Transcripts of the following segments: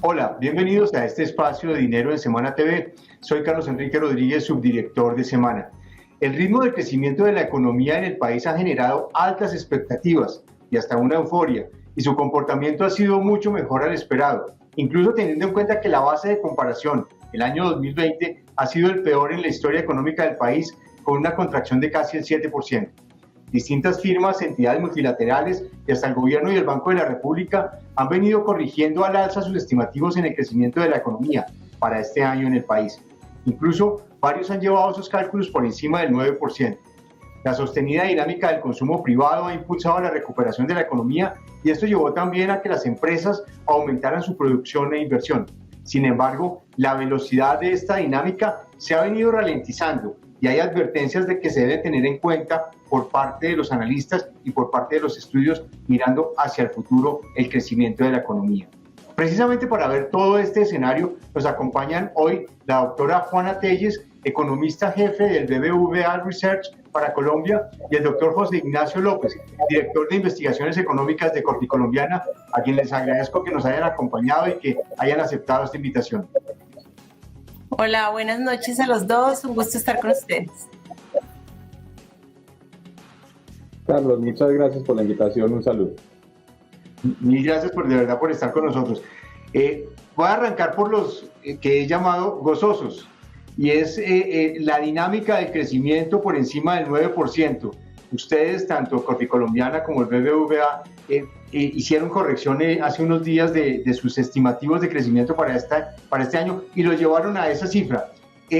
Hola, bienvenidos a este espacio de Dinero en Semana TV. Soy Carlos Enrique Rodríguez, subdirector de Semana. El ritmo de crecimiento de la economía en el país ha generado altas expectativas y hasta una euforia, y su comportamiento ha sido mucho mejor al esperado, incluso teniendo en cuenta que la base de comparación, el año 2020, ha sido el peor en la historia económica del país, con una contracción de casi el 7%. Distintas firmas, entidades multilaterales y hasta el gobierno y el Banco de la República han venido corrigiendo al alza sus estimativos en el crecimiento de la economía para este año en el país. Incluso varios han llevado sus cálculos por encima del 9%. La sostenida dinámica del consumo privado ha impulsado la recuperación de la economía y esto llevó también a que las empresas aumentaran su producción e inversión. Sin embargo, la velocidad de esta dinámica se ha venido ralentizando y hay advertencias de que se debe tener en cuenta por parte de los analistas y por parte de los estudios mirando hacia el futuro el crecimiento de la economía. Precisamente para ver todo este escenario nos acompañan hoy la doctora Juana Telles, economista jefe del BBVA Research para Colombia, y el doctor José Ignacio López, director de investigaciones económicas de Corficolombiana, a quien les agradezco que nos hayan acompañado y que hayan aceptado esta invitación. Hola, buenas noches a los dos, un gusto estar con ustedes. Carlos, muchas gracias por la invitación, un saludo. Mil gracias de verdad por estar con nosotros. Voy a arrancar por los que he llamado gozosos, y es la dinámica del crecimiento por encima del 9%. Ustedes, tanto Corficolombiana como el BBVA, hicieron corrección hace unos días de sus estimativos de crecimiento para este año y lo llevaron a esa cifra.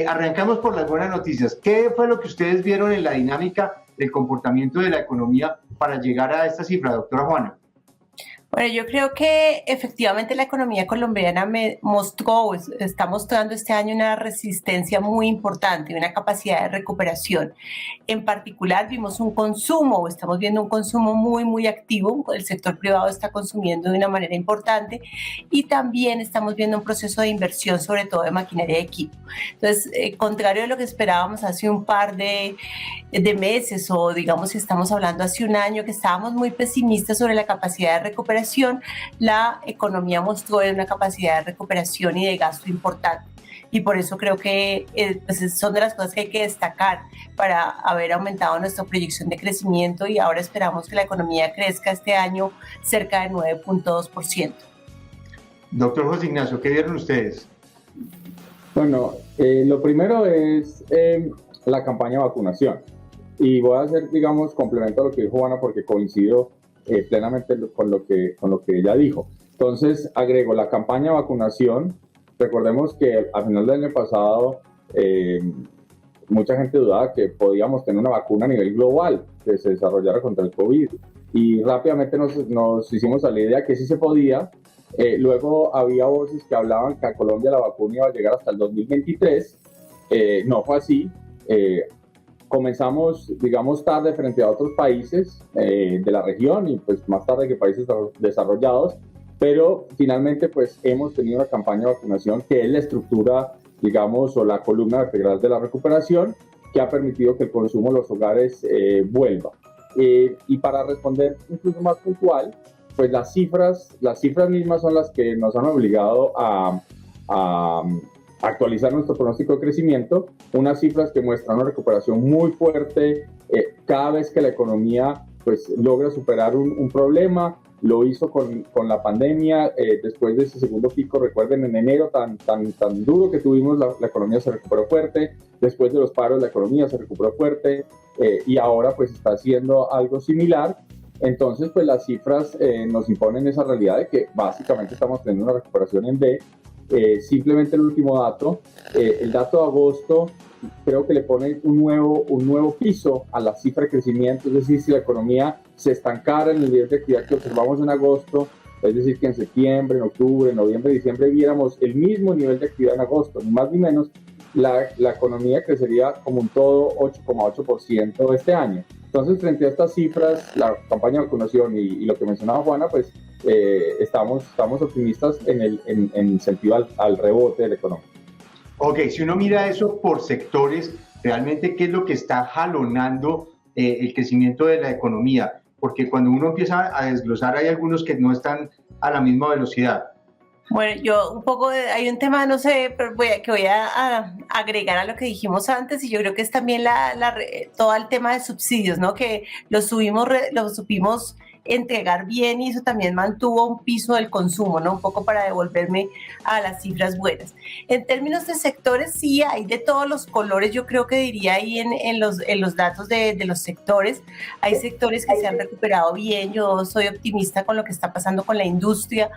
Arrancamos por las buenas noticias. ¿Qué fue lo que ustedes vieron en la dinámica del comportamiento de la economía para llegar a esta cifra, doctora Juana? Bueno, yo creo que efectivamente la economía colombiana está mostrando este año una resistencia muy importante, una capacidad de recuperación. En particular estamos viendo un consumo muy activo, el sector privado está consumiendo de una manera importante y también estamos viendo un proceso de inversión, sobre todo de maquinaria y equipo. Entonces, contrario a lo que esperábamos hace un par de meses, o digamos si estamos hablando hace un año, que estábamos muy pesimistas sobre la capacidad de recuperación, la economía mostró una capacidad de recuperación y de gasto importante. Y por eso creo que pues son de las cosas que hay que destacar para haber aumentado nuestra proyección de crecimiento, y ahora esperamos que la economía crezca este año cerca de 9.2%. Doctor José Ignacio, ¿qué vieron ustedes? Bueno, lo primero es la campaña de vacunación. Y voy a hacer, digamos, complemento a lo que dijo Juana, porque coincido plenamente con lo que ella dijo. Entonces, agrego la campaña de vacunación. Recordemos que a final del año pasado mucha gente dudaba que podíamos tener una vacuna a nivel global que se desarrollara contra el COVID, y rápidamente nos hicimos a la idea que sí se podía. Luego había voces que hablaban que a Colombia la vacuna iba a llegar hasta el 2023. No fue así. Comenzamos, digamos, tarde frente a otros países de la región, y pues más tarde que países desarrollados, pero finalmente pues hemos tenido una campaña de vacunación que es la estructura, digamos, o la columna vertebral de la recuperación, que ha permitido que el consumo en los hogares vuelva. Y para responder incluso más puntual, pues las cifras mismas son las que nos han obligado a actualizar nuestro pronóstico de crecimiento, unas cifras que muestran una recuperación muy fuerte cada vez que la economía pues logra superar un problema. Lo hizo con la pandemia, después de ese segundo pico. Recuerden, en enero tan duro que tuvimos, la economía se recuperó fuerte. Después de los paros, la economía se recuperó fuerte, y ahora pues está haciendo algo similar. Entonces, pues las cifras nos imponen esa realidad de que básicamente estamos teniendo una recuperación en V. Simplemente el último dato, el dato de agosto, creo que le pone un nuevo piso a la cifra de crecimiento. Es decir, si la economía se estancara en el nivel de actividad que observamos en agosto, es decir, que en septiembre, en octubre, en noviembre, diciembre viéramos el mismo nivel de actividad en agosto, ni más ni menos, la economía crecería como un todo 8,8% este año. Entonces, frente a estas cifras, la campaña de vacunación y lo que mencionaba Juana, pues estamos optimistas en sentido al rebote de la economía. Ok, si uno mira eso por sectores, realmente, ¿qué es lo que está jalonando el crecimiento de la economía? Porque cuando uno empieza a desglosar, hay algunos que no están a la misma velocidad. Bueno, yo un poco, hay un tema, no sé, pero voy a agregar a lo que dijimos antes y yo creo que es también todo el tema de subsidios, ¿no? Que lo supimos entregar bien y eso también mantuvo un piso del consumo, ¿no? Un poco para devolverme a las cifras buenas. En términos de sectores, sí, hay de todos los colores, yo creo que diría ahí en los datos de los sectores. Hay sectores que se han recuperado bien, yo soy optimista con lo que está pasando con la industria.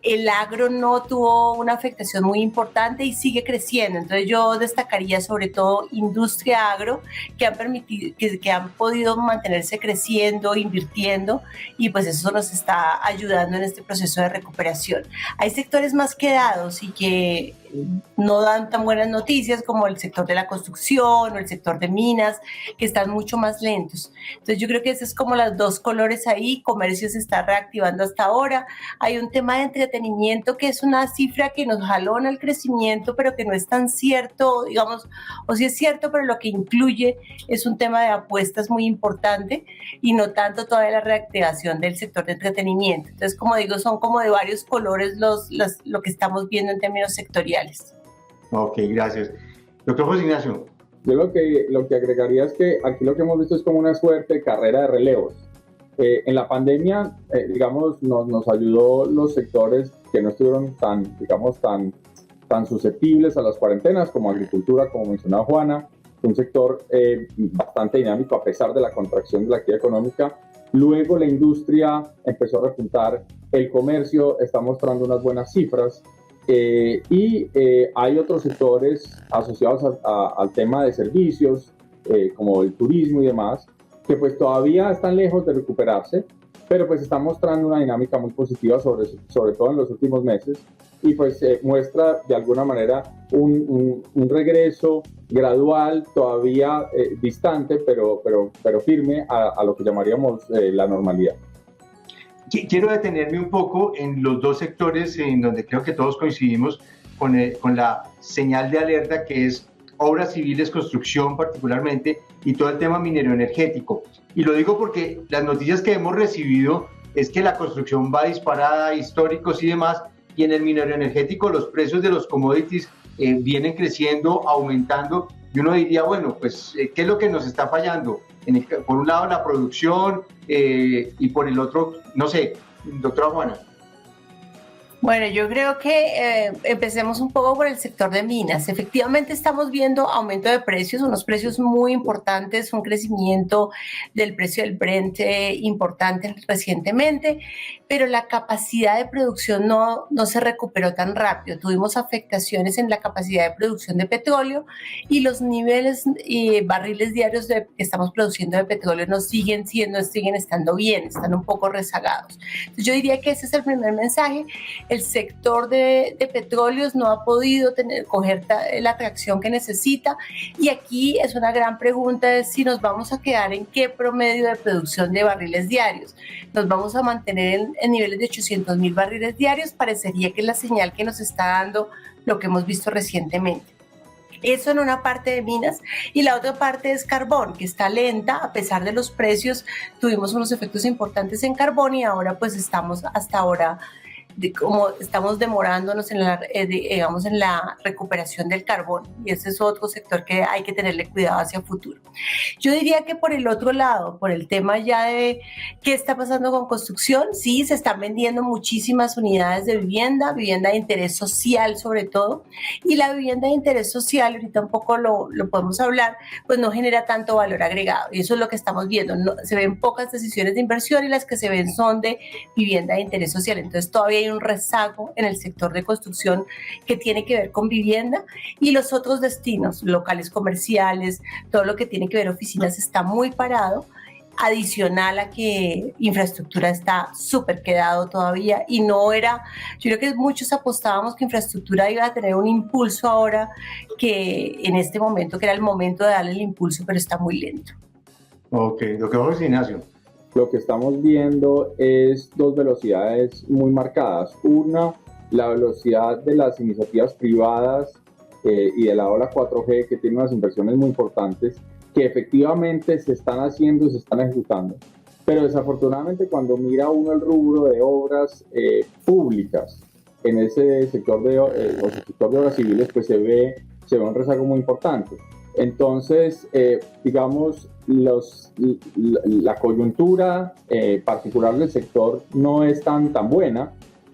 El agro no tuvo una afectación muy importante y sigue creciendo. Entonces yo destacaría sobre todo industria agro que han permitido, que han podido mantenerse creciendo, invirtiendo y pues eso nos está ayudando en este proceso de recuperación. Hay sectores más quedados y que no dan tan buenas noticias como el sector de la construcción o el sector de minas, que están mucho más lentos. Entonces yo creo que esos es como los dos colores ahí. Comercio se está reactivando hasta ahora. Hay un tema de entretenimiento que es una cifra que nos jalona el crecimiento, pero que no es tan cierto, digamos, o sí es cierto, pero lo que incluye es un tema de apuestas muy importante y no tanto todavía la reactivación del sector de entretenimiento. Entonces, como digo, son como de varios colores lo que estamos viendo en términos sectoriales. Ok, gracias. Doctor José Ignacio. Yo lo que agregaría es que aquí lo que hemos visto es como una suerte de carrera de relevos. En la pandemia, digamos, nos ayudó los sectores que no estuvieron tan susceptibles a las cuarentenas, como agricultura, como mencionaba Juana, un sector bastante dinámico a pesar de la contracción de la actividad económica. Luego la industria empezó a repuntar, el comercio está mostrando unas buenas cifras, hay otros sectores asociados al tema de servicios, como el turismo y demás, que pues todavía están lejos de recuperarse, pero pues están mostrando una dinámica muy positiva, sobre todo en los últimos meses, y pues muestra de alguna manera un regreso gradual, todavía distante, pero firme a lo que llamaríamos la normalidad. Quiero detenerme un poco en los dos sectores en donde creo que todos coincidimos con la señal de alerta, que es obras civiles, construcción particularmente, y todo el tema minero energético. Y lo digo porque las noticias que hemos recibido es que la construcción va disparada, históricos y demás, y en el minero energético los precios de los commodities vienen creciendo, aumentando, y uno diría, bueno, pues, ¿qué es lo que nos está fallando? Por un lado la producción y por el otro, no sé, doctora Juana. Bueno, yo creo que empecemos un poco por el sector de minas. Efectivamente estamos viendo aumento de precios, unos precios muy importantes, un crecimiento del precio del Brent importante recientemente, pero la capacidad de producción no se recuperó tan rápido. Tuvimos afectaciones en la capacidad de producción de petróleo y los niveles y barriles diarios que estamos produciendo de petróleo no siguen estando bien, están un poco rezagados. Entonces yo diría que ese es el primer mensaje. El sector de petróleos no ha podido coger la atracción que necesita y aquí es una gran pregunta de si nos vamos a quedar en qué promedio de producción de barriles diarios. Nos vamos a mantener en niveles de 800,000 barriles diarios, parecería que es la señal que nos está dando lo que hemos visto recientemente. Eso en una parte de minas y la otra parte es carbón, que está lenta a pesar de los precios. Tuvimos unos efectos importantes en carbón y ahora pues estamos hasta ahora como estamos demorándonos en la recuperación del carbón y ese es otro sector que hay que tenerle cuidado hacia futuro. Yo diría que por el otro lado, por el tema ya de qué está pasando con construcción, sí, se están vendiendo muchísimas unidades de vivienda de interés social sobre todo, y la vivienda de interés social, ahorita un poco lo podemos hablar, pues no genera tanto valor agregado y eso es lo que estamos viendo, se ven pocas decisiones de inversión y las que se ven son de vivienda de interés social, entonces todavía hay un rezago en el sector de construcción que tiene que ver con vivienda y los otros destinos, locales comerciales, todo lo que tiene que ver oficinas está muy parado, adicional a que infraestructura está súper quedado todavía y no era, yo creo que muchos apostábamos que infraestructura iba a tener un impulso ahora que en este momento, que era el momento de darle el impulso, pero está muy lento. Ok, doctor José Ignacio. Lo que estamos viendo es dos velocidades muy marcadas. Una, la velocidad de las iniciativas privadas y de la ola 4G, que tiene unas inversiones muy importantes, que efectivamente se están haciendo y se están ejecutando. Pero desafortunadamente cuando mira uno el rubro de obras públicas, en ese sector o sector de obras civiles, pues se ve un rezago muy importante. Entonces, digamos, la coyuntura particular del sector no es tan buena,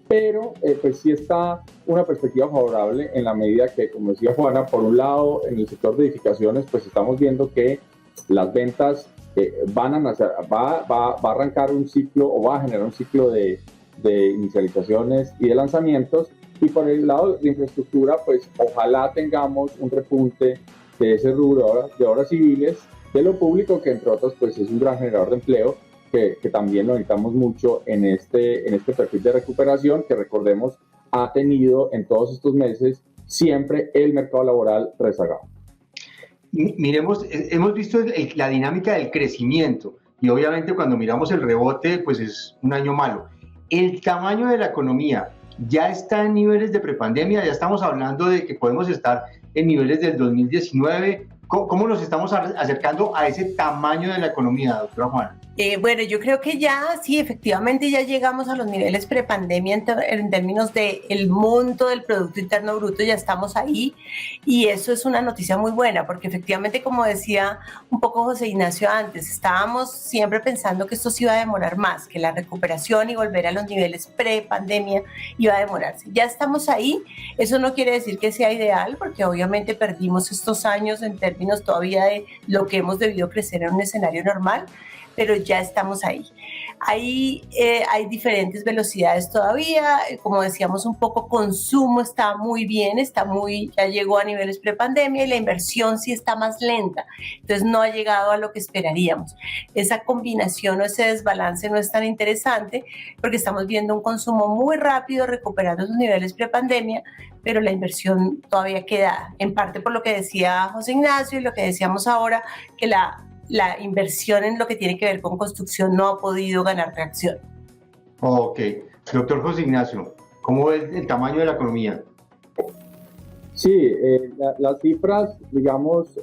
pero pues sí está una perspectiva favorable en la medida que, como decía Juana, por un lado, en el sector de edificaciones, pues estamos viendo que las ventas va a arrancar un ciclo o va a generar un ciclo de inicializaciones y de lanzamientos. Y por el lado de infraestructura, pues ojalá tengamos un repunte de ese rubro de obras civiles, de lo público, que entre otras pues es un gran generador de empleo, que también lo necesitamos mucho en este perfil de recuperación, que recordemos ha tenido en todos estos meses siempre el mercado laboral rezagado. Miremos, hemos visto la dinámica del crecimiento y obviamente cuando miramos el rebote pues es un año malo. El tamaño de la economía ya está en niveles de prepandemia, ya estamos hablando de que podemos estar en niveles del 2019. ¿Cómo nos estamos acercando a ese tamaño de la economía, doctora Juana? Bueno, yo creo que ya, sí, efectivamente ya llegamos a los niveles prepandemia en términos del monto del Producto Interno Bruto, ya estamos ahí, y eso es una noticia muy buena, porque efectivamente, como decía un poco José Ignacio antes, estábamos siempre pensando que esto se iba a demorar más, que la recuperación y volver a los niveles prepandemia iba a demorarse. Ya estamos ahí, eso no quiere decir que sea ideal, porque obviamente perdimos estos años en términos todavía de lo que hemos debido crecer en un escenario normal, pero ya estamos ahí. Hay diferentes velocidades todavía, como decíamos un poco, consumo está muy bien, ya llegó a niveles prepandemia y la inversión sí está más lenta, entonces no ha llegado a lo que esperaríamos. Esa combinación o ese desbalance no es tan interesante porque estamos viendo un consumo muy rápido recuperando sus niveles prepandemia, pero la inversión todavía queda, en parte por lo que decía José Ignacio y lo que decíamos ahora, que la inversión en lo que tiene que ver con construcción no ha podido ganar tracción. Ok. Doctor José Ignacio, ¿cómo ve el tamaño de la economía? Sí, las cifras, digamos,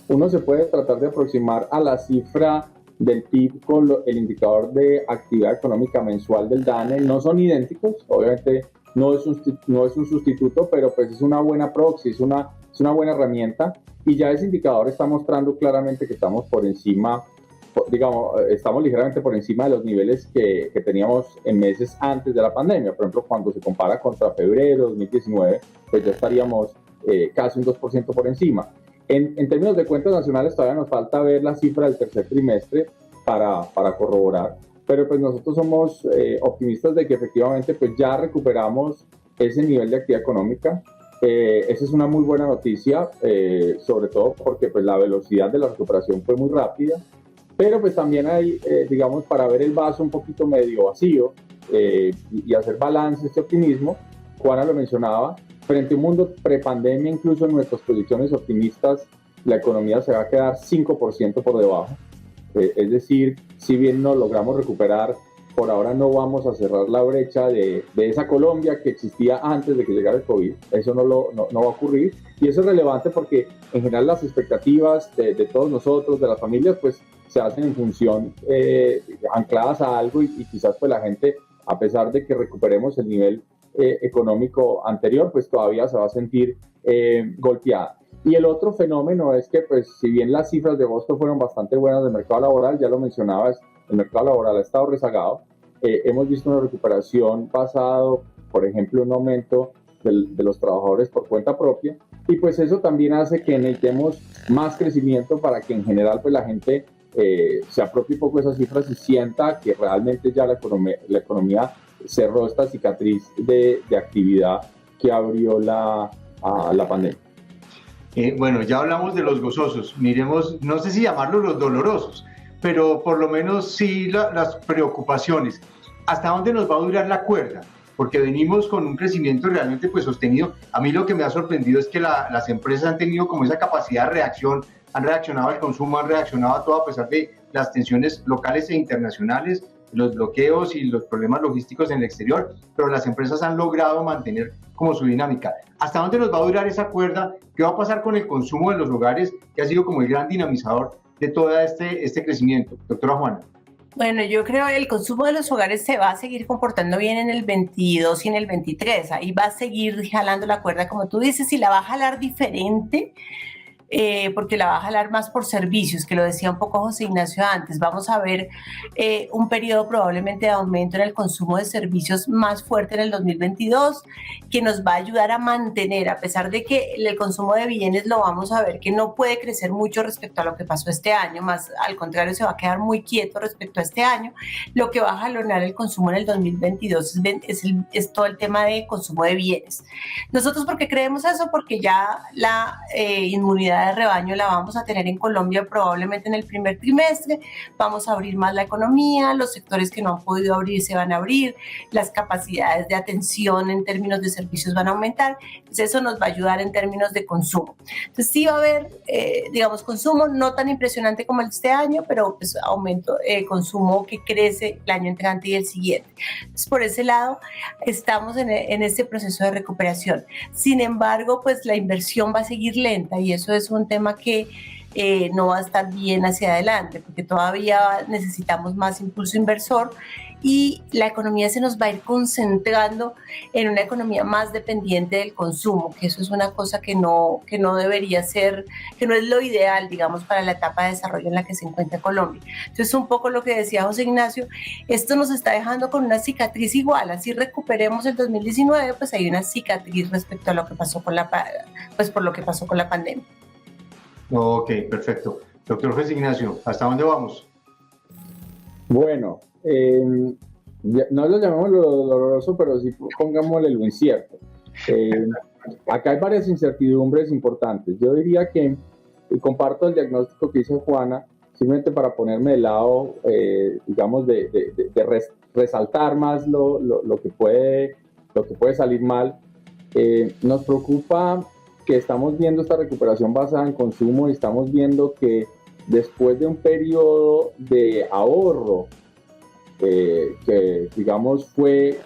uno se puede tratar de aproximar a la cifra del PIB con el indicador de actividad económica mensual del DANE. No son idénticos, obviamente no es un sustituto, pero pues es una buena proxy, es una buena herramienta. Y ya ese indicador está mostrando claramente que estamos por encima, digamos, estamos ligeramente por encima de los niveles que teníamos en meses antes de la pandemia. Por ejemplo, cuando se compara contra febrero de 2019, pues ya estaríamos casi un 2% por encima. En términos de cuentas nacionales todavía nos falta ver la cifra del tercer trimestre para corroborar, pero pues nosotros somos optimistas de que efectivamente pues ya recuperamos ese nivel de actividad económica. Esa es una muy buena noticia, sobre todo porque pues la velocidad de la recuperación fue muy rápida, pero pues también hay, digamos, para ver el vaso un poquito medio vacío y hacer balance este optimismo. Juana lo mencionaba, frente a un mundo prepandemia, incluso en nuestras proyecciones optimistas, la economía se va a quedar 5% por debajo. Es decir, si bien no logramos recuperar, por ahora no vamos a cerrar la brecha de esa Colombia que existía antes de que llegara el COVID. Eso no va a ocurrir. Y eso es relevante porque en general las expectativas de todos nosotros, de las familias, pues se hacen en función ancladas a algo y quizás pues la gente, a pesar de que recuperemos el nivel económico anterior, pues todavía se va a sentir golpeada. Y el otro fenómeno es que, pues, si bien las cifras de agosto fueron bastante buenas del mercado laboral, ya lo mencionabas, el mercado laboral ha estado rezagado. Hemos visto una recuperación pasado, por ejemplo, un aumento de los trabajadores por cuenta propia, y pues eso también hace que necesitemos más crecimiento para que en general pues la gente se apropie un poco de esas cifras y sienta que realmente ya la economía cerró esta cicatriz de actividad que abrió la pandemia. Bueno, ya hablamos de los gozosos, miremos, no sé si llamarlos los dolorosos, pero por lo menos sí las preocupaciones. ¿Hasta dónde nos va a durar la cuerda? Porque venimos con un crecimiento realmente pues sostenido. A mí lo que me ha sorprendido es que las empresas han tenido como esa capacidad de reacción, han reaccionado al consumo, han reaccionado a todo a pesar de las tensiones locales e internacionales, los bloqueos y los problemas logísticos en el exterior, pero las empresas han logrado mantener como su dinámica. ¿Hasta dónde nos va a durar esa cuerda? ¿Qué va a pasar con el consumo de los hogares, que ha sido como el gran dinamizador de todo este crecimiento? Doctora Juana. Bueno, yo creo que el consumo de los hogares se va a seguir comportando bien en el 22 y en el 23. Ahí va a seguir jalando la cuerda, como tú dices, y la va a jalar diferente, porque la va a jalar más por servicios, que lo decía un poco José Ignacio antes. Vamos a ver un periodo probablemente de aumento en el consumo de servicios más fuerte en el 2022, que nos va a ayudar a mantener, a pesar de que el consumo de bienes lo vamos a ver que no puede crecer mucho respecto a lo que pasó este año, más al contrario se va a quedar muy quieto respecto a este año. Lo que va a jalonar el consumo en el 2022 es todo el tema de consumo de bienes. Nosotros, ¿por qué creemos eso? Porque ya la inmunidad de rebaño la vamos a tener en Colombia probablemente en el primer trimestre. Vamos a abrir más la economía, los sectores que no han podido abrir se van a abrir, las capacidades de atención en términos de servicios van a aumentar. Entonces eso nos va a ayudar en términos de consumo. Entonces sí va a haber, digamos, consumo no tan impresionante como el de este año, pero pues aumento, consumo que crece el año entrante y el siguiente. Entonces por ese lado estamos en este proceso de recuperación. Sin embargo, pues la inversión va a seguir lenta y eso es un tema que no va a estar bien hacia adelante, porque todavía necesitamos más impulso inversor y la economía se nos va a ir concentrando en una economía más dependiente del consumo, que eso es una cosa que no debería ser, que no es lo ideal, digamos, para la etapa de desarrollo en la que se encuentra Colombia. Entonces, un poco lo que decía José Ignacio, esto nos está dejando con una cicatriz igual, así recuperemos el 2019, pues hay una cicatriz respecto a lo que pasó con por lo que pasó con la pandemia. Ok, perfecto. Doctor José Ignacio, ¿hasta dónde vamos? Bueno, no lo llamemos lo doloroso, pero sí pongámosle lo incierto. Acá hay varias incertidumbres importantes. Yo diría que, y comparto el diagnóstico que hizo Juana, simplemente para ponerme de lado, digamos, de resaltar más lo que puede salir mal. Nos preocupa que estamos viendo esta recuperación basada en consumo y estamos viendo que después de un periodo de ahorro que digamos fue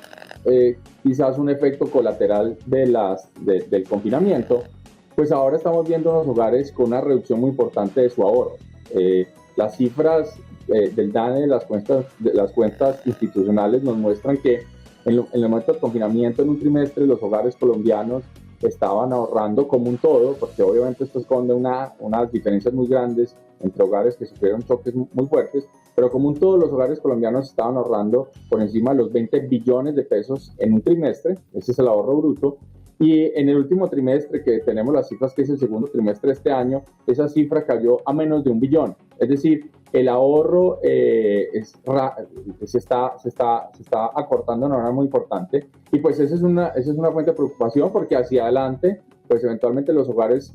quizás un efecto colateral del confinamiento, pues ahora estamos viendo unos hogares con una reducción muy importante de su ahorro. Las cifras del DANE de las cuentas institucionales nos muestran que en el momento del confinamiento en un trimestre los hogares colombianos estaban ahorrando como un todo, porque obviamente esto esconde unas diferencias muy grandes entre hogares que sufrieron choques muy fuertes, pero como un todo los hogares colombianos estaban ahorrando por encima de los 20 billones de pesos en un trimestre, ese es el ahorro bruto, y en el último trimestre, que tenemos las cifras que es el segundo trimestre de este año, esa cifra cayó a menos de 1 billón, es decir, el ahorro se está acortando de una manera muy importante y pues esa es una fuente de preocupación porque hacia adelante pues eventualmente los hogares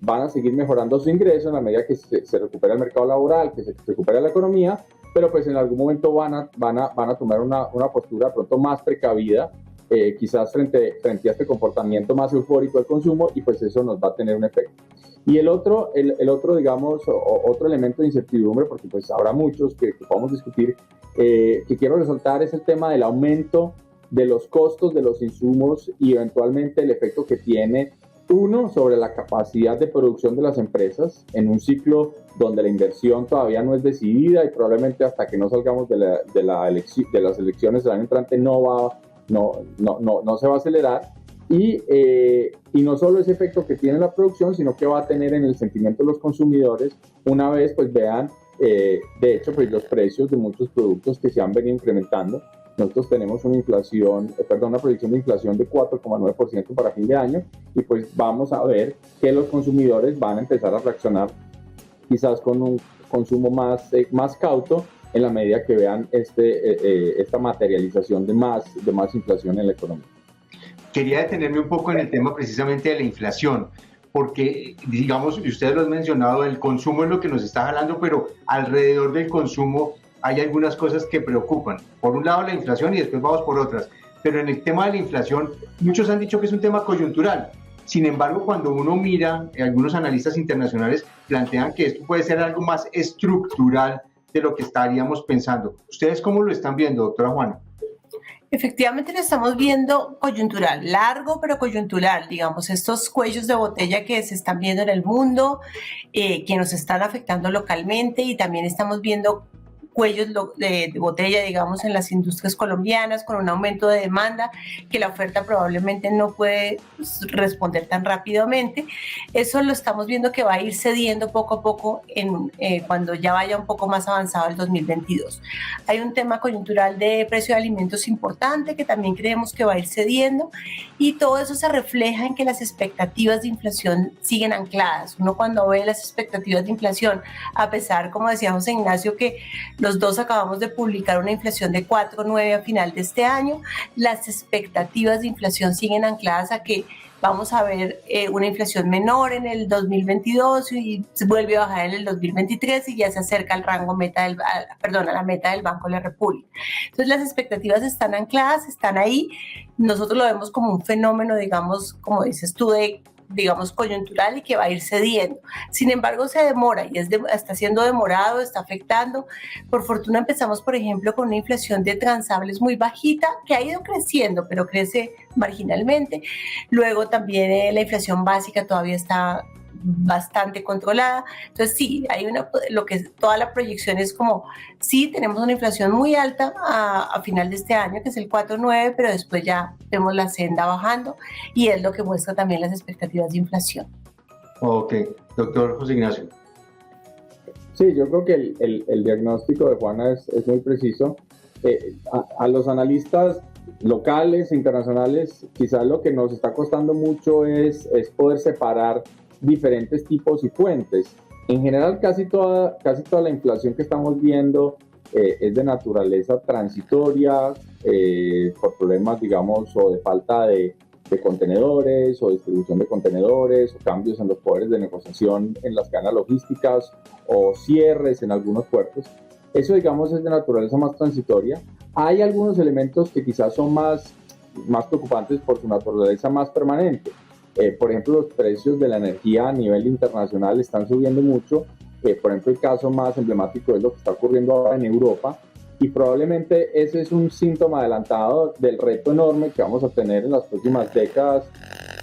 van a seguir mejorando su ingreso en la medida que se recupera el mercado laboral, que se recupera la economía, pero pues en algún momento van a tomar una postura pronto más precavida, quizás frente a este comportamiento más eufórico del consumo y pues eso nos va a tener un efecto. Y el otro, digamos, otro elemento de incertidumbre, porque pues habrá muchos que podamos discutir, que quiero resaltar es el tema del aumento de los costos de los insumos y eventualmente el efecto que tiene, uno, sobre la capacidad de producción de las empresas en un ciclo donde la inversión todavía no es decidida y probablemente hasta que no salgamos de las elecciones del año entrante no se va a acelerar. Y no solo ese efecto que tiene la producción, sino que va a tener en el sentimiento de los consumidores una vez pues vean, de hecho, pues los precios de muchos productos que se han venido incrementando. Nosotros tenemos una proyección de inflación de 4,9% para fin de año y pues vamos a ver que los consumidores van a empezar a reaccionar quizás con un consumo más cauto en la medida que vean esta materialización de más inflación en la economía. Quería detenerme un poco en el tema precisamente de la inflación, porque, digamos, y ustedes lo han mencionado, el consumo es lo que nos está jalando, pero alrededor del consumo hay algunas cosas que preocupan. Por un lado la inflación y después vamos por otras, pero en el tema de la inflación muchos han dicho que es un tema coyuntural. Sin embargo, cuando uno mira, algunos analistas internacionales plantean que esto puede ser algo más estructural de lo que estaríamos pensando. ¿Ustedes cómo lo están viendo, doctora Juana? Efectivamente lo estamos viendo coyuntural, largo pero coyuntural, digamos, estos cuellos de botella que se están viendo en el mundo, que nos están afectando localmente y también estamos viendo cuellos de botella, digamos, en las industrias colombianas, con un aumento de demanda que la oferta probablemente no puede responder tan rápidamente. Eso lo estamos viendo que va a ir cediendo poco a poco cuando ya vaya un poco más avanzado el 2022. Hay un tema coyuntural de precio de alimentos importante que también creemos que va a ir cediendo, y todo eso se refleja en que las expectativas de inflación siguen ancladas. Uno cuando ve las expectativas de inflación, a pesar, como decía José Ignacio, que los dos acabamos de publicar una inflación de 4,9 a final de este año, las expectativas de inflación siguen ancladas a que vamos a ver una inflación menor en el 2022 y vuelve a bajar en el 2023 y ya se acerca al rango a la meta del Banco de la República. Entonces las expectativas están ancladas, están ahí. Nosotros lo vemos como un fenómeno, digamos, como dices tú, digamos, coyuntural y que va a ir cediendo. Sin embargo, se demora y está siendo demorado, está afectando. Por fortuna empezamos, por ejemplo, con una inflación de transables muy bajita, que ha ido creciendo, pero crece marginalmente. Luego también la inflación básica todavía está bastante controlada. Entonces sí, hay toda la proyección es como, sí, tenemos una inflación muy alta a final de este año, que es el 4,9, pero después ya vemos la senda bajando, y es lo que muestra también las expectativas de inflación. Ok, doctor José Ignacio. Sí, yo creo que el diagnóstico de Juana es muy preciso. A los analistas locales e internacionales, quizás lo que nos está costando mucho es poder separar diferentes tipos y fuentes. En general, casi toda la inflación que estamos viendo es de naturaleza transitoria, por problemas, digamos, o de falta de contenedores, o distribución de contenedores, o cambios en los poderes de negociación en las cadenas logísticas, o cierres en algunos puertos. Eso, digamos, es de naturaleza más transitoria. Hay algunos elementos que quizás son más preocupantes por su naturaleza más permanente. Por ejemplo, los precios de la energía a nivel internacional están subiendo mucho. Por ejemplo, el caso más emblemático es lo que está ocurriendo ahora en Europa, y probablemente ese es un síntoma adelantado del reto enorme que vamos a tener en las próximas décadas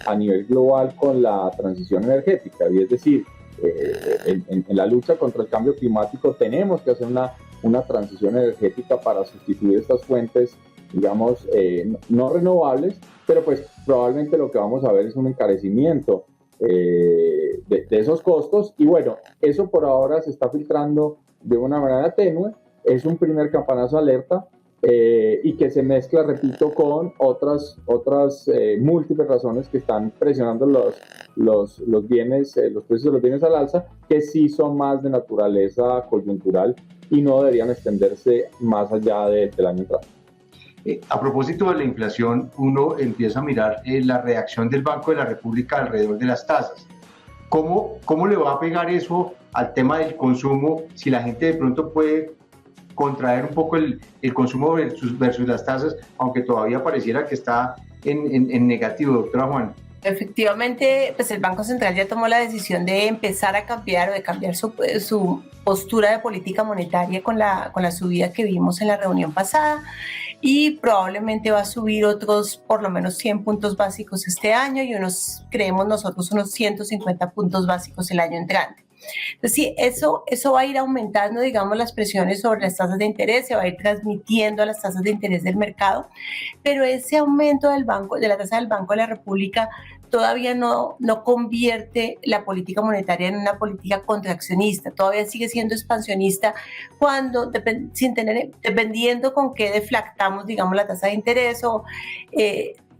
a nivel global con la transición energética. Y es decir, en la lucha contra el cambio climático tenemos que hacer una transición energética para sustituir estas fuentes, digamos, no renovables, pero pues probablemente lo que vamos a ver es un encarecimiento de esos costos. Y bueno, eso por ahora se está filtrando de una manera tenue, es un primer campanazo de alerta, y que se mezcla, repito, con otras múltiples razones que están presionando los bienes, los precios de los bienes al alza, que sí son más de naturaleza coyuntural y no deberían extenderse más allá del año entrante. A propósito de la inflación, uno empieza a mirar la reacción del Banco de la República alrededor de las tasas. ¿Cómo le va a pegar eso al tema del consumo si la gente de pronto puede contraer un poco el consumo versus las tasas, aunque todavía pareciera que está en negativo, doctora Juana? Efectivamente, pues el Banco Central ya tomó la decisión de empezar a cambiar o de cambiar su postura de política monetaria con la subida que vimos en la reunión pasada, y probablemente va a subir otros por lo menos 100 puntos básicos este año y creemos nosotros unos 150 puntos básicos el año entrante. Entonces, sí, eso va a ir aumentando, digamos, las presiones sobre las tasas de interés, se va a ir transmitiendo a las tasas de interés del mercado, pero ese aumento de la tasa del Banco de la República todavía no convierte la política monetaria en una política contraccionista, todavía sigue siendo expansionista dependiendo con qué deflactamos, digamos, la tasa de interés, o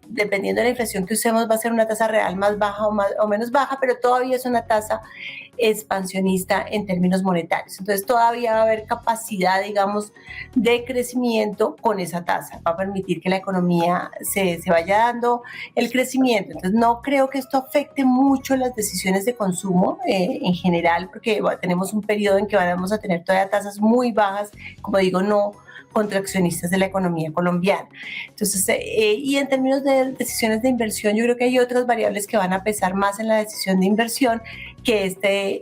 dependiendo de la inflación que usemos, va a ser una tasa real más baja o menos baja, pero todavía es una tasa expansionista en términos monetarios. Entonces todavía va a haber capacidad, digamos, de crecimiento con esa tasa. Va a permitir que la economía se vaya dando el crecimiento. Entonces no creo que esto afecte mucho las decisiones de consumo en general, porque tenemos un periodo en que vamos a tener todavía tasas muy bajas, como digo, no contraccionistas de la economía colombiana. Entonces, y en términos de decisiones de inversión, yo creo que hay otras variables que van a pesar más en la decisión de inversión que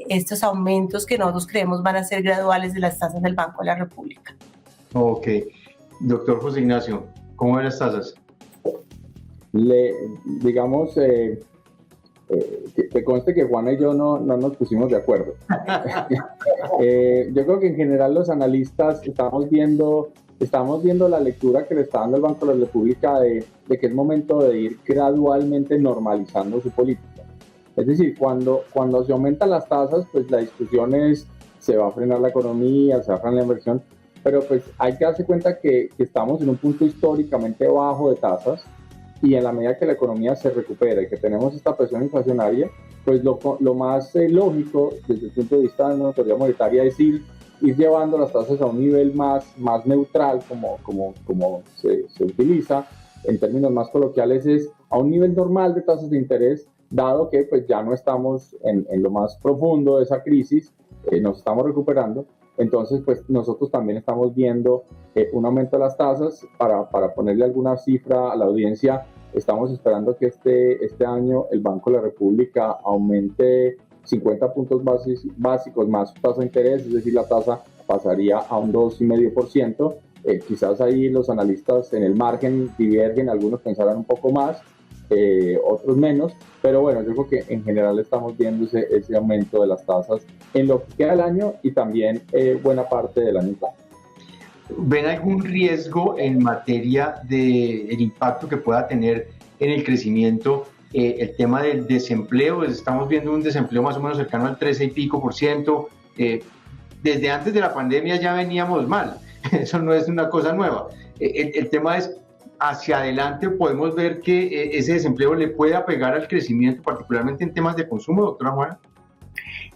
estos aumentos que nosotros creemos van a ser graduales de las tasas del Banco de la República. Ok. Doctor José Ignacio, ¿cómo ven las tasas? Digamos, que conste que Juana y yo no nos pusimos de acuerdo. Yo creo que en general los analistas estamos viendo la lectura que le está dando el Banco de la República de que es momento de ir gradualmente normalizando su política. Es decir, cuando se aumentan las tasas, pues la discusión es, se va a frenar la economía, se va a frenar la inversión, pero pues hay que darse cuenta que estamos en un punto históricamente bajo de tasas, y en la medida que la economía se recupera y que tenemos esta presión inflacionaria, pues lo más lógico desde el punto de vista de la autoridad monetaria es ir llevando las tasas a un nivel más neutral, como se utiliza en términos más coloquiales, es a un nivel normal de tasas de interés, dado que pues ya no estamos en lo más profundo de esa crisis, nos estamos recuperando. Entonces, pues nosotros también estamos viendo un aumento de las tasas. Para ponerle alguna cifra a la audiencia, estamos esperando que este año el Banco de la República aumente 50 puntos básicos más su tasa de interés, es decir, la tasa pasaría a un 2,5%. Quizás ahí los analistas en el margen divergen, algunos pensarán un poco más, otros menos, pero bueno, yo creo que en general estamos viendo ese aumento de las tasas en lo que queda del año y también buena parte del año entrante. ¿Ven algún riesgo en materia del impacto que pueda tener en el crecimiento el tema del desempleo? Estamos viendo un desempleo más o menos cercano al 13 y pico %. Desde antes de la pandemia ya veníamos mal, eso no es una cosa nueva. El tema es, hacia adelante podemos ver que ese desempleo le pueda pegar al crecimiento, particularmente en temas de consumo, doctora Juana.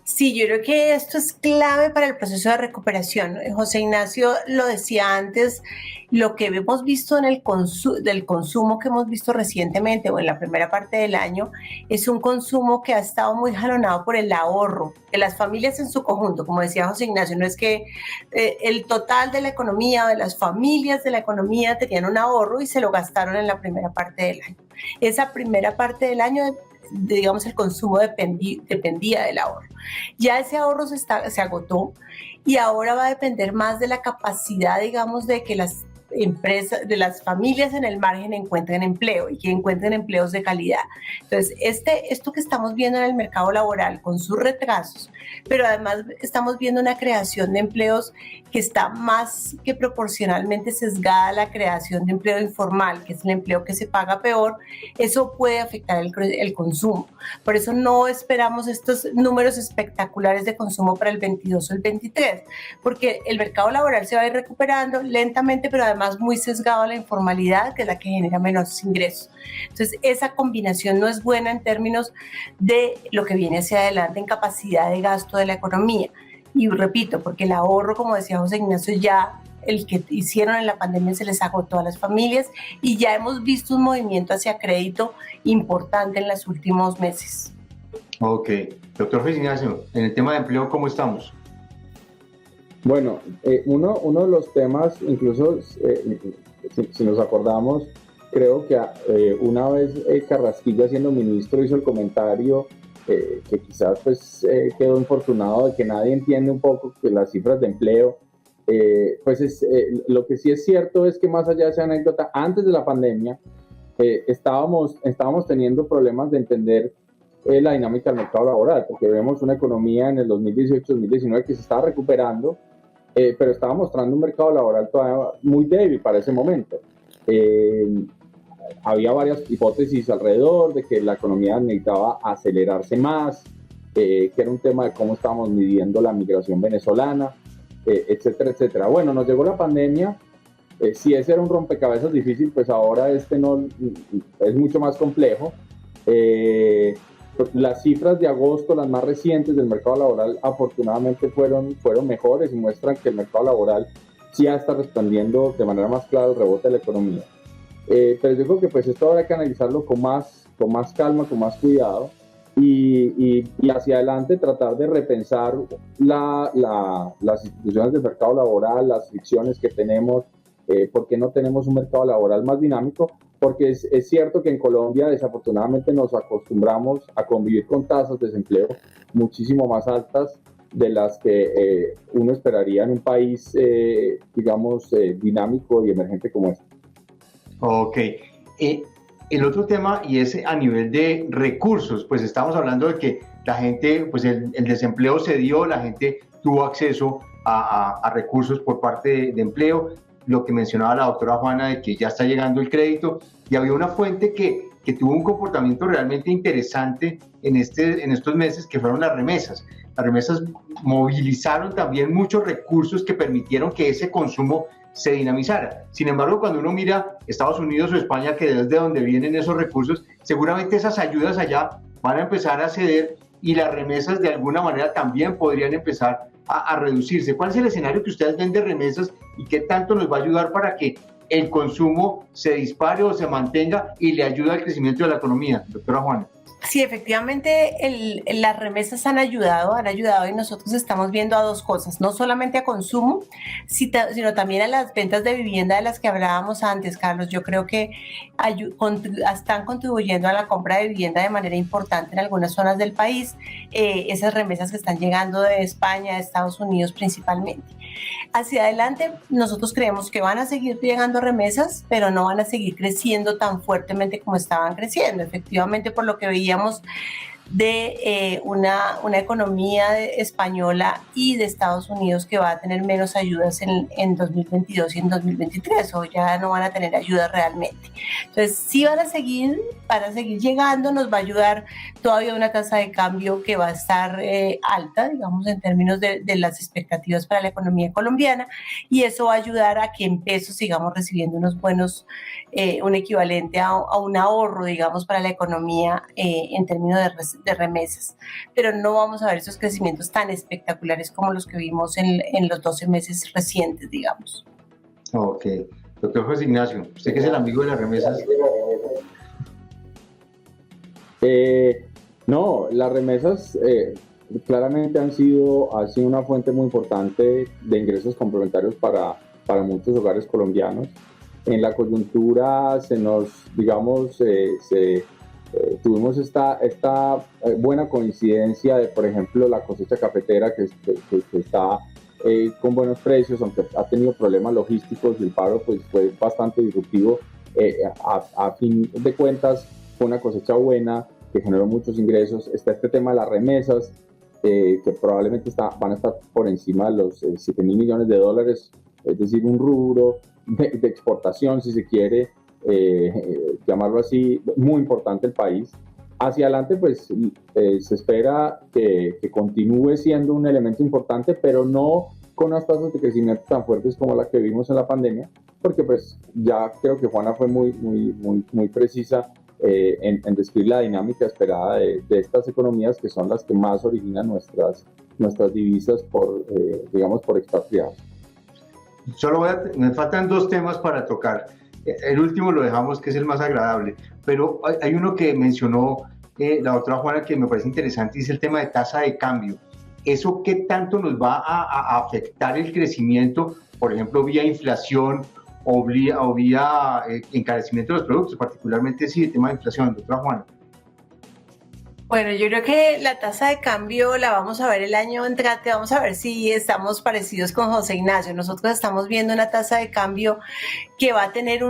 Sí, yo creo que esto es clave para el proceso de recuperación. José Ignacio lo decía antes, lo que hemos visto en del consumo que hemos visto recientemente o en la primera parte del año es un consumo que ha estado muy jalonado por el ahorro de las familias en su conjunto. Como decía José Ignacio, no es que el total de la economía o de las familias de la economía tenían un ahorro y se lo gastaron en la primera parte del año. Esa primera parte del año, digamos, el consumo dependía del ahorro. Ya ese ahorro se agotó y ahora va a depender más de la capacidad, digamos, de que las empresas, de las familias en el margen encuentren empleo y que encuentren empleos de calidad. Entonces, esto que estamos viendo en el mercado laboral con sus retrasos, pero además estamos viendo una creación de empleos que está más que proporcionalmente sesgada a la creación de empleo informal, que es el empleo que se paga peor, eso puede afectar el consumo. Por eso no esperamos estos números espectaculares de consumo para el 22 o el 23, porque el mercado laboral se va a ir recuperando lentamente, pero además muy sesgado a la informalidad, que es la que genera menos ingresos. Entonces, esa combinación no es buena en términos de lo que viene hacia adelante en capacidad de gasto de la economía. Y repito, porque el ahorro, como decía José Ignacio, ya el que hicieron en la pandemia se les agotó a las familias y ya hemos visto un movimiento hacia crédito importante en los últimos meses. Ok. Doctor José Ignacio, en el tema de empleo, ¿cómo estamos? Bueno, uno de los temas, incluso si nos acordamos, creo que una vez Carrasquilla, siendo ministro, hizo el comentario que quizás pues quedó infortunado de que nadie entiende un poco que las cifras de empleo. Lo que sí es cierto es que más allá de esa anécdota, antes de la pandemia estábamos teniendo problemas de entender la dinámica del mercado laboral, porque vemos una economía en el 2018-2019 que se estaba recuperando, pero estaba mostrando un mercado laboral todavía muy débil para ese momento. Había varias hipótesis alrededor de que la economía necesitaba acelerarse más, que era un tema de cómo estábamos midiendo la migración venezolana, etcétera, etcétera. Bueno, nos llegó la pandemia. Si ese era un rompecabezas difícil, pues ahora no es mucho más complejo. Las cifras de agosto, las más recientes del mercado laboral, afortunadamente fueron mejores y muestran que el mercado laboral sí ya está respondiendo de manera más clara al rebote de la economía. Pero yo creo que pues esto habrá que analizarlo con más calma, con más cuidado y hacia adelante tratar de repensar las instituciones del mercado laboral, las fricciones que tenemos, por qué no tenemos un mercado laboral más dinámico. Porque es cierto que en Colombia desafortunadamente nos acostumbramos a convivir con tasas de desempleo muchísimo más altas de las que uno esperaría en un país, dinámico y emergente como este. Ok. el otro tema, y es a nivel de recursos, pues estamos hablando de que la gente, pues el desempleo se dio, la gente tuvo acceso a recursos por parte de empleo, lo que mencionaba la doctora Juana de que ya está llegando el crédito, y había una fuente que tuvo un comportamiento realmente interesante en estos meses, que fueron las remesas. Las remesas movilizaron también muchos recursos que permitieron que ese consumo se dinamizara. Sin embargo, cuando uno mira Estados Unidos o España, que es de donde vienen esos recursos, seguramente esas ayudas allá van a empezar a ceder y las remesas de alguna manera también podrían empezar a reducirse. ¿Cuál es el escenario que ustedes ven de remesas y qué tanto nos va a ayudar para que el consumo se dispare o se mantenga y le ayude al crecimiento de la economía? Doctora Juana. Sí, efectivamente las remesas han ayudado y nosotros estamos viendo a dos cosas, no solamente a consumo, sino también a las ventas de vivienda de las que hablábamos antes, Carlos. Yo creo que están contribuyendo a la compra de vivienda de manera importante en algunas zonas del país, esas remesas que están llegando de España, de Estados Unidos principalmente. Hacia adelante, nosotros creemos que van a seguir llegando remesas, pero no van a seguir creciendo tan fuertemente como estaban creciendo. Efectivamente, por lo que veíamos de una economía española y de Estados Unidos que va a tener menos ayudas en 2022 y en 2023, o ya no van a tener ayudas realmente. Entonces, sí van a seguir llegando, nos va a ayudar todavía una tasa de cambio que va a estar alta, digamos, en términos de las expectativas para la economía colombiana, y eso va a ayudar a que en pesos sigamos recibiendo unos buenos, un equivalente a un ahorro, digamos, para la economía en términos de remesas, pero no vamos a ver esos crecimientos tan espectaculares como los que vimos en los 12 meses recientes, digamos. Ok. Doctor José Ignacio, usted que es el amigo de las remesas. No, las remesas claramente han sido una fuente muy importante de ingresos complementarios para muchos hogares colombianos. En la coyuntura tuvimos esta buena coincidencia de, por ejemplo, la cosecha cafetera que está con buenos precios, aunque ha tenido problemas logísticos y el paro pues fue bastante disruptivo. A fin de cuentas fue una cosecha buena que generó muchos ingresos. Está este tema de las remesas, que probablemente van a estar por encima de los 7.000 millones de dólares, es decir, un rubro de exportación, si se quiere llamarlo así, muy importante el país. Hacia adelante, pues se espera que continúe siendo un elemento importante, pero no con unas tasas de crecimiento tan fuertes como la que vimos en la pandemia, porque pues ya creo que Juana fue muy precisa en describir la dinámica esperada de estas economías, que son las que más originan nuestras divisas por expatriados. Me faltan dos temas para tocar. El último lo dejamos, que es el más agradable, pero hay uno que mencionó la doctora Juana que me parece interesante, y es el tema de tasa de cambio. ¿Eso qué tanto nos va a afectar el crecimiento, por ejemplo, vía inflación o vía encarecimiento de los productos, particularmente sí, el tema de inflación, doctora Juana? Bueno, yo creo que la tasa de cambio la vamos a ver el año entrante, vamos a ver si estamos parecidos con José Ignacio. Nosotros estamos viendo una tasa de cambio que va a tener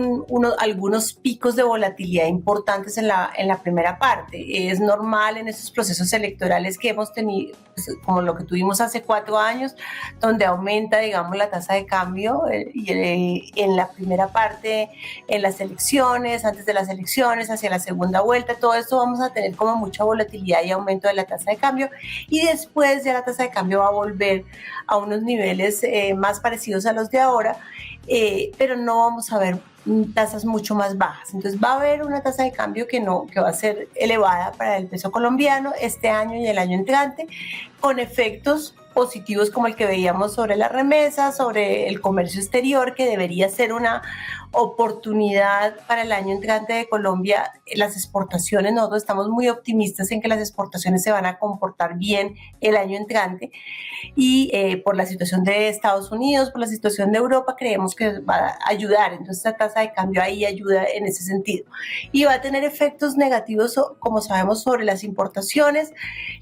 algunos picos de volatilidad importantes en la primera parte. Es normal en estos procesos electorales que hemos tenido, pues, como lo que tuvimos hace 4 años, donde aumenta, digamos, la tasa de cambio en la primera parte, en las elecciones, antes de las elecciones, hacia la segunda vuelta, todo esto vamos a tener como mucha volatilidad y aumento de la tasa de cambio, y después ya la tasa de cambio va a volver a unos niveles más parecidos a los de ahora, pero no vamos a ver tasas mucho más bajas. Entonces va a haber una tasa de cambio que va a ser elevada para el peso colombiano este año y el año entrante, con efectos positivos como el que veíamos sobre las remesas, sobre el comercio exterior, que debería ser una oportunidad para el año entrante de Colombia. Las exportaciones, nosotros estamos muy optimistas en que las exportaciones se van a comportar bien el año entrante, y por la situación de Estados Unidos, por la situación de Europa, creemos que va a ayudar. Entonces la tasa de cambio ahí ayuda en ese sentido, y va a tener efectos negativos, como sabemos, sobre las importaciones.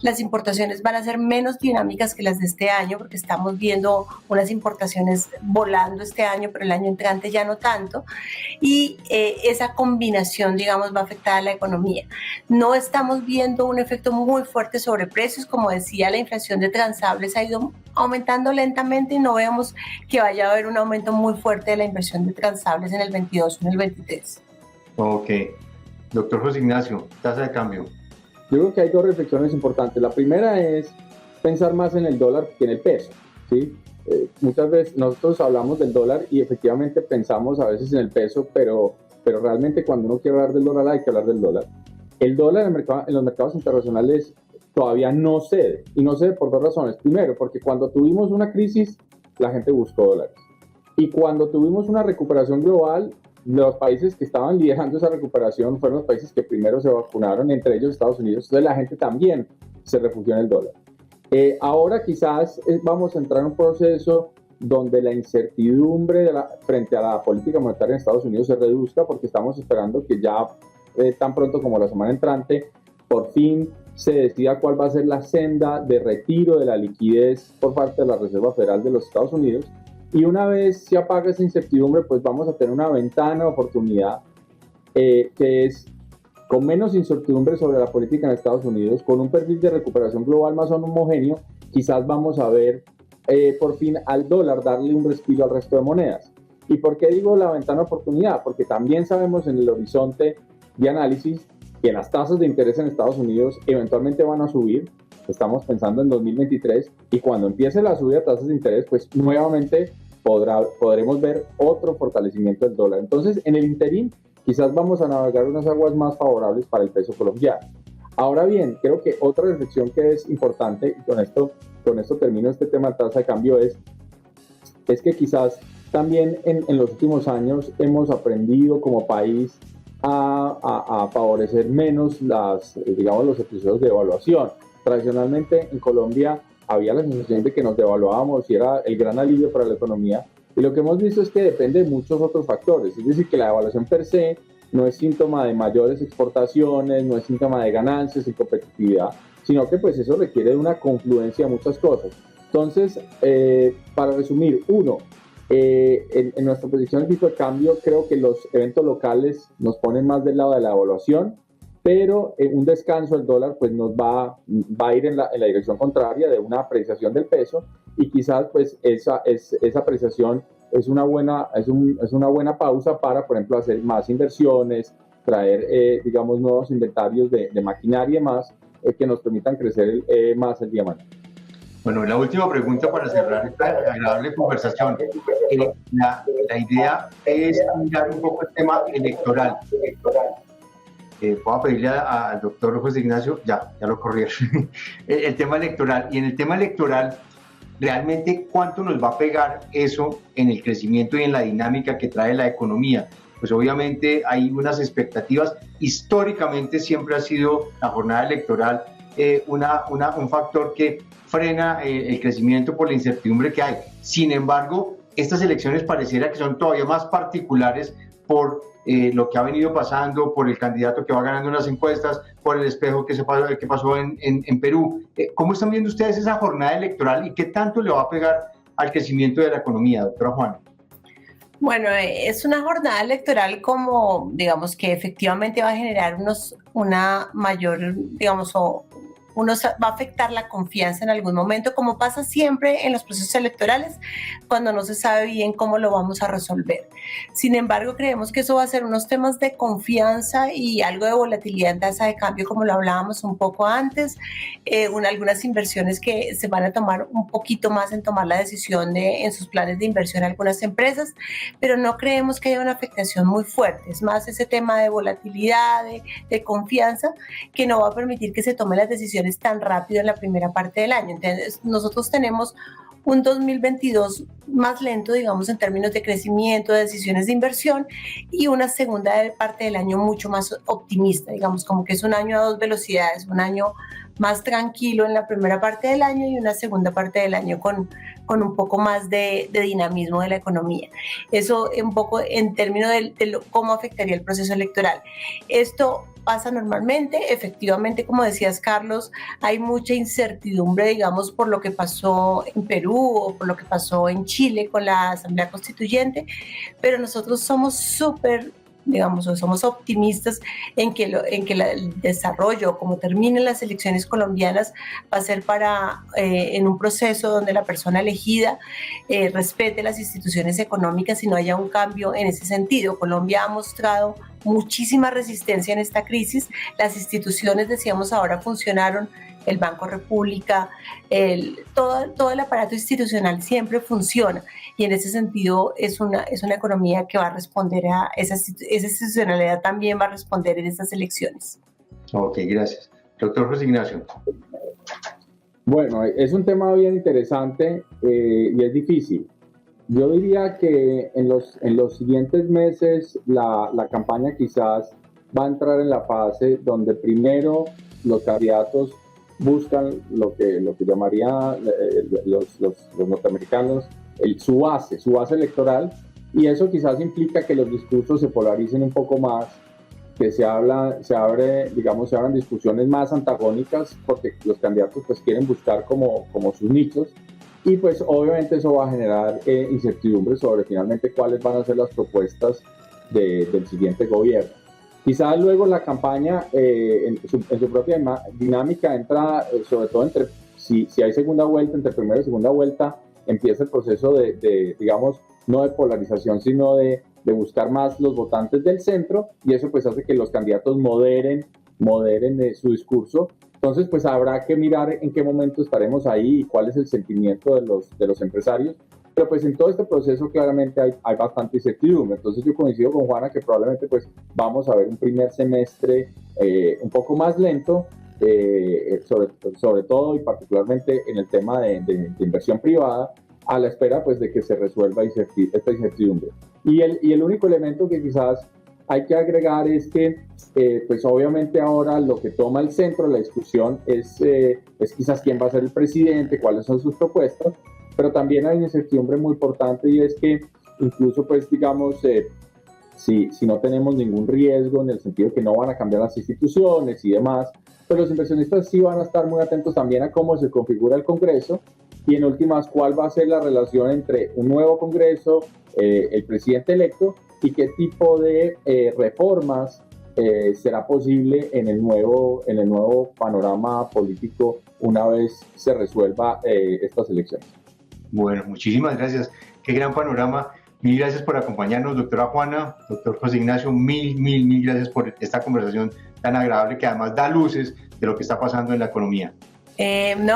Las importaciones van a ser menos dinámicas que las de este año, porque estamos viendo unas importaciones volando este año, pero el año entrante ya no tanto. crecimiento y esa combinación, digamos, va a afectar a la economía. No estamos viendo un efecto muy fuerte sobre precios, como decía, la inflación de transables ha ido aumentando lentamente y no vemos que vaya a haber un aumento muy fuerte de la inversión de transables en el 22 o en el 23. Ok. Doctor José Ignacio, tasa de cambio. Yo creo que hay dos reflexiones importantes. La primera es pensar más en el dólar que en el peso, ¿sí? Muchas veces nosotros hablamos del dólar y efectivamente pensamos a veces en el peso, pero realmente cuando uno quiere hablar del dólar hay que hablar del dólar. El dólar en los mercados internacionales todavía no cede, y no cede por dos razones. Primero, porque cuando tuvimos una crisis, la gente buscó dólares. Y cuando tuvimos una recuperación global, los países que estaban liderando esa recuperación fueron los países que primero se vacunaron, entre ellos Estados Unidos. Entonces la gente también se refugió en el dólar. Ahora quizás vamos a entrar en un proceso donde la incertidumbre frente a la política monetaria en Estados Unidos se reduzca, porque estamos esperando que ya tan pronto como la semana entrante, por fin se decida cuál va a ser la senda de retiro de la liquidez por parte de la Reserva Federal de los Estados Unidos. Y una vez se apaga esa incertidumbre, pues vamos a tener una ventana de oportunidad que es con menos incertidumbre sobre la política en Estados Unidos, con un perfil de recuperación global más homogéneo. Quizás vamos a ver por fin al dólar darle un respiro al resto de monedas. ¿Y por qué digo la ventana de oportunidad? Porque también sabemos en el horizonte de análisis que las tasas de interés en Estados Unidos eventualmente van a subir. Estamos pensando en 2023, y cuando empiece la subida de tasas de interés, pues nuevamente podremos ver otro fortalecimiento del dólar. Entonces, en el interín, quizás vamos a navegar unas aguas más favorables para el peso colombiano. Ahora bien, creo que otra reflexión que es importante, y con esto termino este tema de tasa de cambio, es que quizás también en los últimos años hemos aprendido como país a favorecer menos los episodios de devaluación. Tradicionalmente en Colombia había la sensación de que nos devaluábamos y era el gran alivio para la economía, y lo que hemos visto es que depende de muchos otros factores. Es decir, que la devaluación per se no es síntoma de mayores exportaciones, no es síntoma de ganancias y competitividad, sino que pues eso requiere de una confluencia de muchas cosas. Entonces, para resumir, en nuestra posición de tipo de cambio, creo que los eventos locales nos ponen más del lado de la evaluación, pero un descanso del dólar pues nos va a ir en la dirección contraria de una apreciación del peso, y quizás pues esa apreciación es una buena pausa para, por ejemplo, hacer más inversiones, traer nuevos inventarios de maquinaria y más, que nos permitan crecer más el día de mañana. Bueno, la última pregunta para cerrar esta agradable conversación. La idea es mirar un poco el tema electoral. Voy a pedirle al doctor José Ignacio, ya lo corrieron, el tema electoral. Y en el tema electoral, realmente, ¿cuánto nos va a pegar eso en el crecimiento y en la dinámica que trae la economía? Pues obviamente hay unas expectativas. Históricamente siempre ha sido la jornada electoral un factor que frena el crecimiento por la incertidumbre que hay. Sin embargo, estas elecciones pareciera que son todavía más particulares por lo que ha venido pasando, por el candidato que va ganando en las encuestas, por el espejo que pasó en Perú. ¿Cómo están viendo ustedes esa jornada electoral y qué tanto le va a pegar al crecimiento de la economía, doctora Juana? Bueno, es una jornada electoral como, digamos, que efectivamente va a generar una mayor, digamos, va a afectar la confianza en algún momento, como pasa siempre en los procesos electorales, cuando no se sabe bien cómo lo vamos a resolver. Sin embargo, creemos que eso va a ser unos temas de confianza y algo de volatilidad en tasa de cambio, como lo hablábamos un poco antes, algunas inversiones que se van a tomar un poquito más en tomar la decisión en sus planes de inversión algunas empresas, pero no creemos que haya una afectación muy fuerte. Es más ese tema de volatilidad, de confianza, que no va a permitir que se tomen las decisiones tan rápido en la primera parte del año. Entonces, nosotros tenemos un 2022 más lento, digamos, en términos de crecimiento, de decisiones de inversión, y una segunda parte del año mucho más optimista, digamos, como que es un año a dos velocidades, un año más tranquilo en la primera parte del año y una segunda parte del año con con un poco más de dinamismo de la economía. Eso un poco en términos de cómo afectaría el proceso electoral. Esto pasa normalmente, efectivamente, como decías, Carlos, hay mucha incertidumbre, digamos, por lo que pasó en Perú o por lo que pasó en Chile con la Asamblea Constituyente, pero nosotros somos somos optimistas en que el desarrollo, como terminen las elecciones colombianas, va a ser en un proceso donde la persona elegida respete las instituciones económicas y no haya un cambio en ese sentido. Colombia ha mostrado muchísima resistencia en esta crisis. Las instituciones, decíamos ahora, funcionaron. El Banco República, todo el aparato institucional siempre funciona y en ese sentido es una economía que va a responder a esa institucionalidad, también va a responder en estas elecciones. Ok, gracias. Doctor José Ignacio. Bueno, es un tema bien interesante y es difícil. Yo diría que en los siguientes meses la campaña quizás va a entrar en la fase donde primero los candidatos buscan lo que llamarían los norteamericanos su base electoral, y eso quizás implica que los discursos se polaricen un poco más, que se abran discusiones más antagónicas, porque los candidatos pues quieren buscar como sus nichos, y pues obviamente eso va a generar incertidumbre sobre finalmente cuáles van a ser las propuestas del siguiente gobierno. Quizás luego la campaña en su propia dinámica entra, sobre todo si hay segunda vuelta, entre primera y segunda vuelta, empieza el proceso digamos, no de polarización, sino de buscar más los votantes del centro, y eso pues hace que los candidatos moderen su discurso. Entonces pues habrá que mirar en qué momento estaremos ahí y cuál es el sentimiento de los empresarios. Pero pues en todo este proceso claramente hay bastante incertidumbre. Entonces yo coincido con Juana que probablemente pues vamos a ver un primer semestre un poco más lento, sobre todo y particularmente en el tema de inversión privada, a la espera pues de que se resuelva esta incertidumbre. Y el único elemento que quizás hay que agregar es que pues obviamente ahora lo que toma el centro de la discusión es quizás quién va a ser el presidente, cuáles son sus propuestas, pero también hay una incertidumbre muy importante, y es que incluso pues digamos si no tenemos ningún riesgo en el sentido de que no van a cambiar las instituciones y demás, pues los inversionistas sí van a estar muy atentos también a cómo se configura el Congreso y en últimas cuál va a ser la relación entre un nuevo Congreso, el presidente electo, y qué tipo de reformas será posible en el nuevo panorama político una vez se resuelva estas elecciones. Bueno, muchísimas gracias. Qué gran panorama. Mil gracias por acompañarnos, doctora Juana, doctor José Ignacio. Mil gracias por esta conversación tan agradable que además da luces de lo que está pasando en la economía.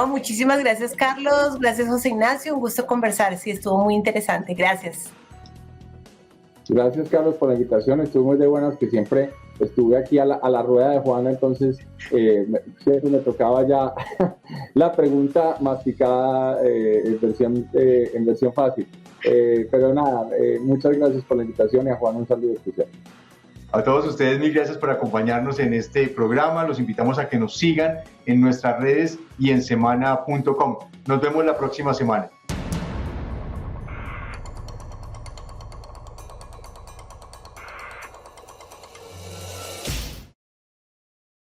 Muchísimas gracias, Carlos. Gracias, José Ignacio. Un gusto conversar. Sí, estuvo muy interesante. Gracias. Gracias, Carlos, por la invitación. Estuvo muy de buenas, que siempre estuve aquí a la rueda de Juana, entonces siempre me tocaba ya la pregunta masticada en versión fácil. Pero nada, muchas gracias por la invitación y a Juana un saludo especial. A todos ustedes, mil gracias por acompañarnos en este programa. Los invitamos a que nos sigan en nuestras redes y en semana.com. Nos vemos la próxima semana.